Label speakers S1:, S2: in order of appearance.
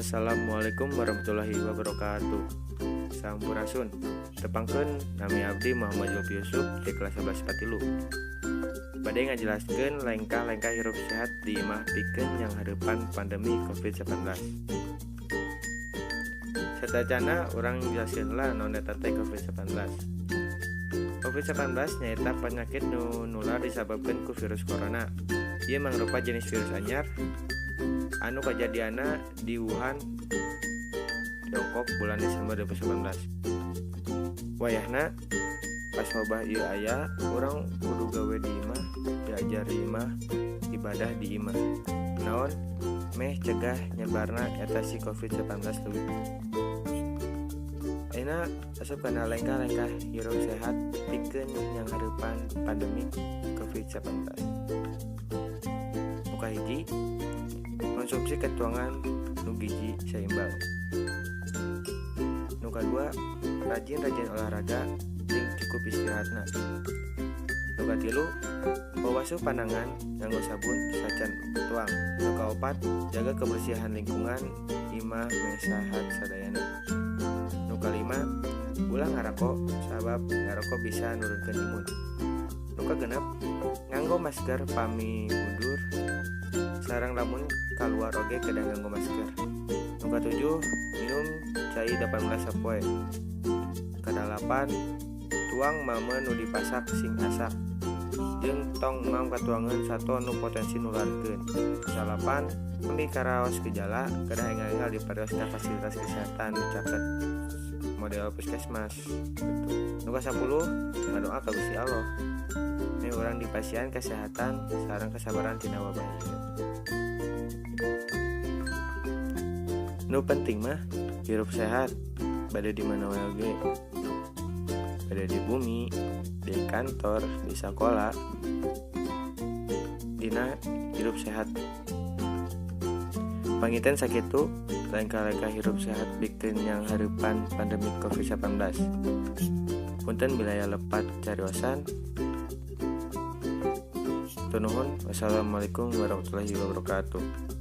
S1: Assalamualaikum warahmatullahi wabarakatuh. Sampurasun. Tepangkeun nami abdi Muhammad Zulfi Yusuf di kelas 11 patilu. Bade ngajelaskeun langkah-langkah hirup sehat di imah pikeun yang hareupan pandemi COVID-19. Satajana urang jelaskeun lah naon eta teh COVID-19. COVID-19 nyaeta penyakit nu nular disababkeun ku virus corona. Ieu mangrupa jenis virus anyar anu kajadiana di Wuhan, Tiongkok bulan Desember 2019. Wayahna pas wabah ieu aya, urang kudu gawe di imah, diajar di imah, ibadah di imah. Naon? Meh cegah nyebarna eta si COVID-19 leuwih. Ayeuna asup kana langkah-langkah hirup sehat pikeun yang hareupan pandemi COVID-19. Muka hiji, konsumsi ketuangan nu gizi seimbang. Nu kadua, rajin-rajin olahraga jeung cukup istirahatna. Nu katilu, bawasuh pandangan nganggo sabun sacan tuang. Nu kaopat, jaga kebersihan lingkungan imah mesahat sadayana. Nu kalima, ulah ngarokok sabab ngarokok bisa nurunkeun imun. Nu kagenep, nganggo masker pami mundur sareng lamun kaluar oge kedah nganggo masker. Nu katujuh, minum cai 18 sapoe. Kadalapan, tuang mame nu dipasak sing asak jeung tong ngam katuangan sato nu potensi nularkeun. Salapan, memi karaos gejala kedah engal-engal diparioskeun fasilitas kesehatan caket model puskesmas. Nu kasapuluh, ngadoa ka Gusti Allah. Ini orang dipasihan kesehatan sareng kesabaran tina wabah ieu. Nu penting mah hirup sehat bade di mana wae oge. Bade di bumi, di kantor, di sekolah. Dina hirup sehat. Pangiten sakitu langkah-langkah hirup sehat pikeun yang hareupan pandemi COVID-19. Punten bilaya lepat cariosan. Nuhun. Wassalamualaikum warahmatullahi wabarakatuh.